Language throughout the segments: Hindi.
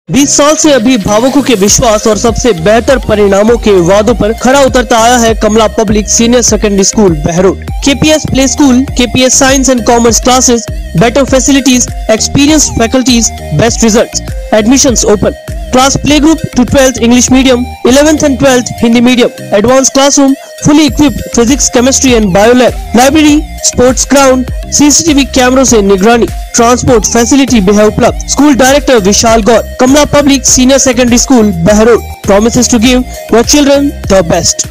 20 साल से अभिभावकों के विश्वास और सबसे बेहतर परिणामों के वादों पर खरा उतरता आया है Kamala public senior secondary school Behror. KPS play school, KPS science and commerce classes, better facilities, experienced faculties, best results. Admissions open. Class play group to 12th English medium, 11th and 12th Hindi medium, advance classroom, fully equipped physics, chemistry and bio lab, library, sports ground, CCTV कैमरों से निगरानी, ट्रांसपोर्ट फैसिलिटी भी है उपलब्ध। School director Vishal Gaur. Kamala public senior secondary school Behror promises to give your children the best।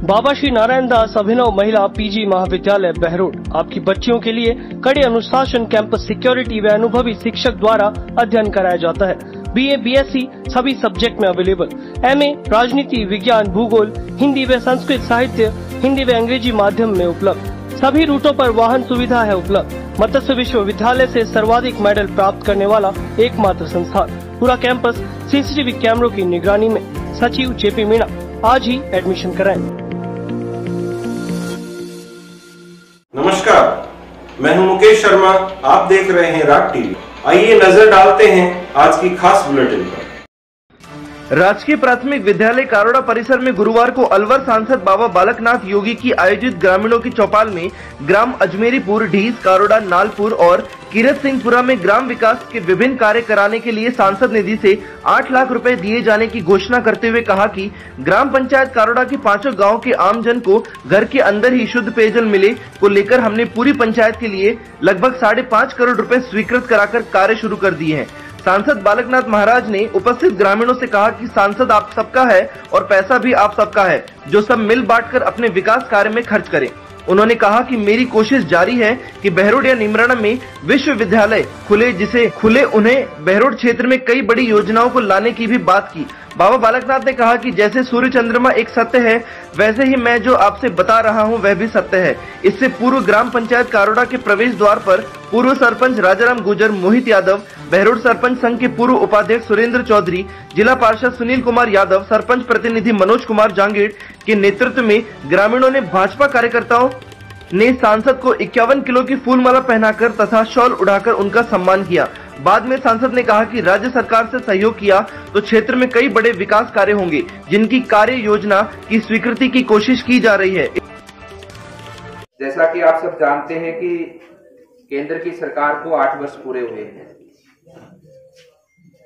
Baba Shri Narayan Das Abhinav Mahila PG महाविद्यालय बहरोड आपकी बच्चियों के लिए कड़े अनुशासन, कैंपस सिक्योरिटी व अनुभवी शिक्षक द्वारा अध्ययन कराया जाता है। BA, BSc सभी सब्जेक्ट में अवेलेबल। MA राजनीति, विज्ञान, भूगोल, हिंदी व संस्कृत साहित्य, हिंदी व अंग्रेजी माध्यम में उपलब्ध। सभी रूटों पर वाहन सुविधा है उपलब्ध। मत्स्य विश्वविद्यालय से सर्वाधिक मेडल प्राप्त करने वाला एकमात्र संस्थान। पूरा कैंपस CCTV कैमरों की निगरानी में। सचिव JP मीणा। आज ही एडमिशन कराएं। नमस्कार, मैं हूं मुकेश शर्मा। आप देख रहे हैं राग टीवी। आइए नजर डालते हैं आज की खास बुलेटिन पर। राजकीय प्राथमिक विद्यालय कारोड़ा परिसर में गुरुवार को अलवर सांसद बाबा बालकनाथ योगी की आयोजित ग्रामीणों की चौपाल में ग्राम अजमेरीपुर, ढीस, कारोड़ा, नालपुर और कीरत सिंहपुरा में ग्राम विकास के विभिन्न कार्य कराने के लिए सांसद निधि से 8 लाख रुपए दिए जाने की घोषणा करते हुए कहा कि ग्राम पंचायत कारोड़ा के 5 गाँव के आमजन को घर के अंदर ही शुद्ध पेयजल मिले को लेकर हमने पूरी पंचायत के लिए लगभग 5.5 करोड़ रुपए स्वीकृत कराकर कार्य शुरू कर दिए हैं। सांसद बालकनाथ महाराज ने उपस्थित ग्रामीणों से कहा कि सांसद आप सबका है और पैसा भी आप सबका है, जो सब मिल बांटकर अपने विकास कार्य में खर्च करें। उन्होंने कहा कि मेरी कोशिश जारी है कि बहरोड या निमराना में विश्वविद्यालय खुले, जिसे खुले उन्हें बहरोड क्षेत्र में कई बड़ी योजनाओं को लाने की भी बात की। बाबा बालकनाथ ने कहा कि जैसे सूर्य चंद्रमा एक सत्य है, वैसे ही मैं जो आपसे बता रहा हूं वह भी सत्य है। इससे पूर्व ग्राम पंचायत कारोड़ा के प्रवेश द्वार पर पूर्व सरपंच राजाराम गुर्जर, मोहित यादव, बहरोड सरपंच संघ के पूर्व उपाध्यक्ष सुरेंद्र चौधरी, जिला पार्षद सुनील कुमार यादव, सरपंच प्रतिनिधि मनोज कुमार जांगीड़ के नेतृत्व में ग्रामीणों ने भाजपा कार्यकर्ताओं ने सांसद को 51 किलो की फूलमाला पहनाकर तथा शॉल उड़ाकर उनका सम्मान किया। बाद में सांसद ने कहा कि राज्य सरकार से सहयोग किया तो क्षेत्र में कई बड़े विकास कार्य होंगे, जिनकी कार्य योजना की स्वीकृति की कोशिश की जा रही है। जैसा कि आप सब जानते हैं कि केंद्र की सरकार को 8 वर्ष पूरे हुए हैं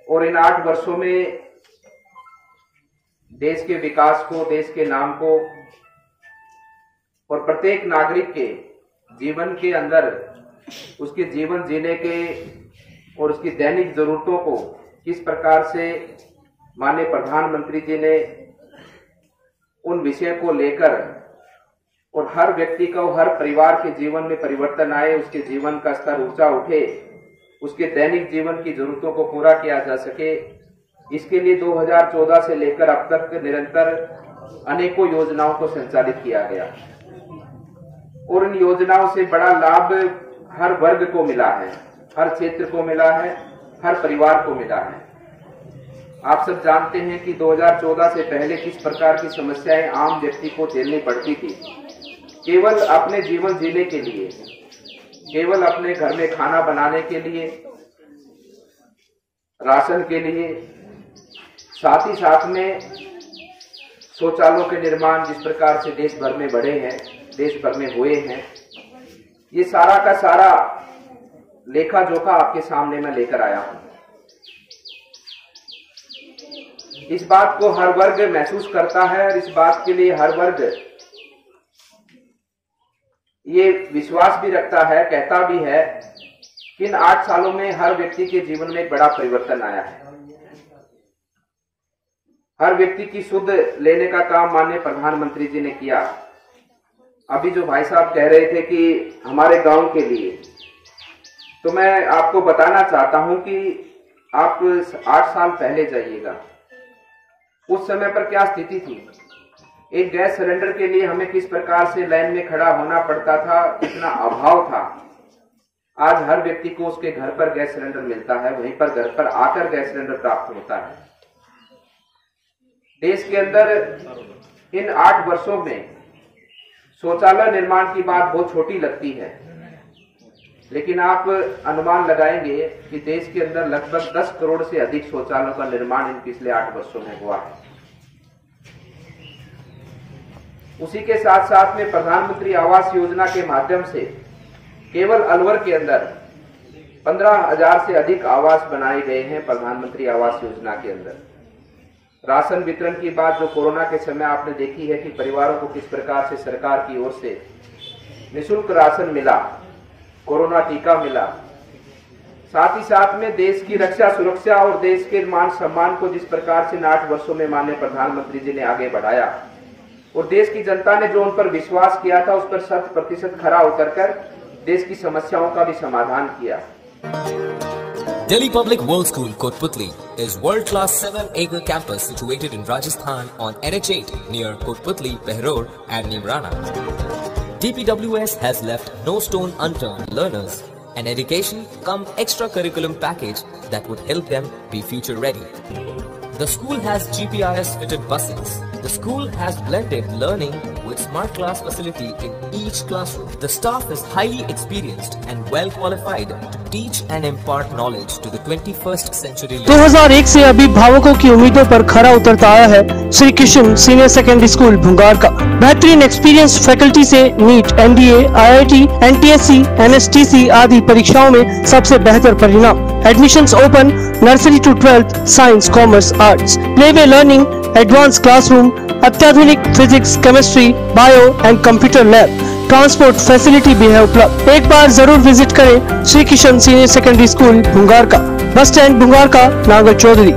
और इन 8 वर्षों में देश के विकास को, देश के नाम को और प्रत्येक नागरिक के जीवन के अंदर उसके जीवन जीने के और उसकी दैनिक जरूरतों को किस प्रकार से माननीय प्रधानमंत्री जी ने उन विषय को लेकर और हर व्यक्ति को, हर परिवार के जीवन में परिवर्तन आए, उसके जीवन का स्तर ऊंचा उठे, उसके दैनिक जीवन की जरूरतों को पूरा किया जा सके, इसके लिए 2014 से लेकर अब तक निरंतर अनेकों योजनाओं को संचालित किया गया और इन योजनाओं से बड़ा लाभ हर वर्ग को मिला है, हर क्षेत्र को मिला है, हर परिवार को मिला है। आप सब जानते हैं कि 2014 से पहले किस प्रकार की समस्याएं आम व्यक्ति को झेलनी पड़ती थी। केवल अपने जीवन जीने के लिए, केवल अपने घर में खाना बनाने के लिए, राशन के लिए, साथ ही साथ में शौचालयों के निर्माण जिस प्रकार से देश भर में बढ़े हैं, देश भर में हुए हैं, ये सारा का सारा लेखा जोखा आपके सामने मैं लेकर आया हूं। इस बात को हर वर्ग महसूस करता है और इस बात के लिए हर वर्ग ये विश्वास भी रखता है, कहता भी है कि इन 8 सालों में हर व्यक्ति के जीवन में एक बड़ा परिवर्तन आया है। हर व्यक्ति की सुध लेने का काम माननीय प्रधानमंत्री जी ने किया। अभी जो भाई साहब कह रहे थे कि हमारे गांव के लिए, तो मैं आपको बताना चाहता हूं कि आप 8 साल पहले जाइएगा, उस समय पर क्या स्थिति थी। एक गैस सिलेंडर के लिए हमें किस प्रकार से लाइन में खड़ा होना पड़ता था, कितना अभाव था। आज हर व्यक्ति को उसके घर पर गैस सिलेंडर मिलता है, वहीं पर घर पर आकर गैस सिलेंडर प्राप्त होता है। देश के अंदर इन 8 वर्षों में शौचालय निर्माण की बात बहुत छोटी लगती है, लेकिन आप अनुमान लगाएंगे कि देश के अंदर लगभग 10 करोड़ से अधिक शौचालयों का निर्माण इन पिछले 8 वर्षों में हुआ है। उसी के साथ साथ में प्रधानमंत्री आवास योजना के माध्यम से केवल अलवर के अंदर 15,000 से अधिक आवास बनाए गए हैं। प्रधानमंत्री आवास योजना के अंदर राशन वितरण की बात जो कोरोना के समय आपने देखी है कि परिवारों को किस प्रकार से सरकार की ओर से निःशुल्क राशन मिला, कोरोना टीका मिला, साथ ही साथ में देश की रक्षा सुरक्षा और देश के मान सम्मान को जिस प्रकार से 8 वर्षों में माननीय प्रधानमंत्री जी ने आगे बढ़ाया और देश की जनता ने जो उन पर विश्वास किया था उस पर 100% खरा उतरकर देश की समस्याओं का भी समाधान किया। Delhi Public World School Kotputli is world-class 7-acre campus situated in Rajasthan on NH8 near Kotputli, Behror and Nimrana. DPWS has left no stone unturned. Learners an education cum extra-curriculum package that would help them be future ready. The school has GPRS fitted buses. The school has blended learning with smart class facility in each classroom. The staff is highly experienced and well qualified to teach and impart knowledge to the 21st century. 2001 से अभिभावकों की उम्मीदों पर खरा उतरता आया है Shri Krishna senior secondary school Bhungar का। बेहतरीन एक्सपीरियंस फैकल्टी से NEET, NDA, IIT, NTSC, NSTC आदि परीक्षाओं में सबसे बेहतर परिणाम। Admissions open nursery to 12th, science, commerce, arts, playway learning, advance classroom, अत्याधुनिक physics, chemistry, bio and computer lab, transport facility भी है उपलब्ध। एक बार जरूर विजिट करें Shri Krishna senior secondary school Bhungar का, बस स्टैंड भुंगार का, नागर चौधरी।